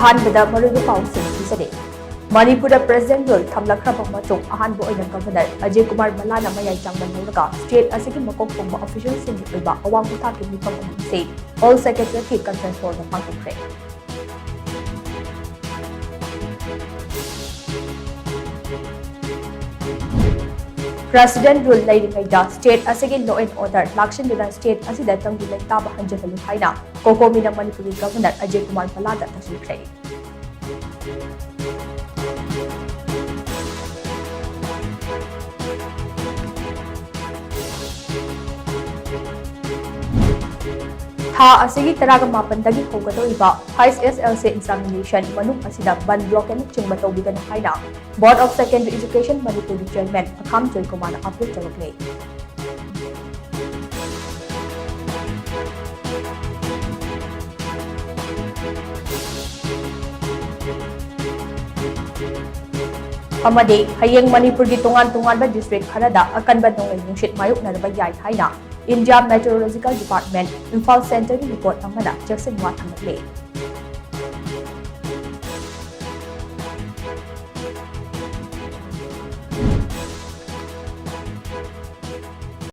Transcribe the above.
अहानबदा मरुगु पाउसिंग पिसरे Manipuri President Rule Thamlakraba Matung Ahanbo Oina Governor Ajay Kumar Malana Mayai Changban Nuraga State Asiki Makok Pumba Officials in the Iba Awang Utaki Mipam State All Secretary Conference for the Function Trade. President Rule Lady Maida State Asiki Law and Order Lakshin Dida State Asida Tangi Lake Taba Hanjavalu Haina Koko Mina Manipuri Governor Ajay Kumar Malana Tashi Trade. Ha asigi taraga mapandagi hogatoiba High SLC examination manung asida ban block and chingbato bigan haina Board of Secondary Education Manipuri Chairman Akam Joy Kumana update tawagay. Amade hayeng Manipur gi tungan ba district kharada akan ba nong yungshit mayuk na ba yai haina India Meteorological Department Info Center report amada Jackson Watt Hamle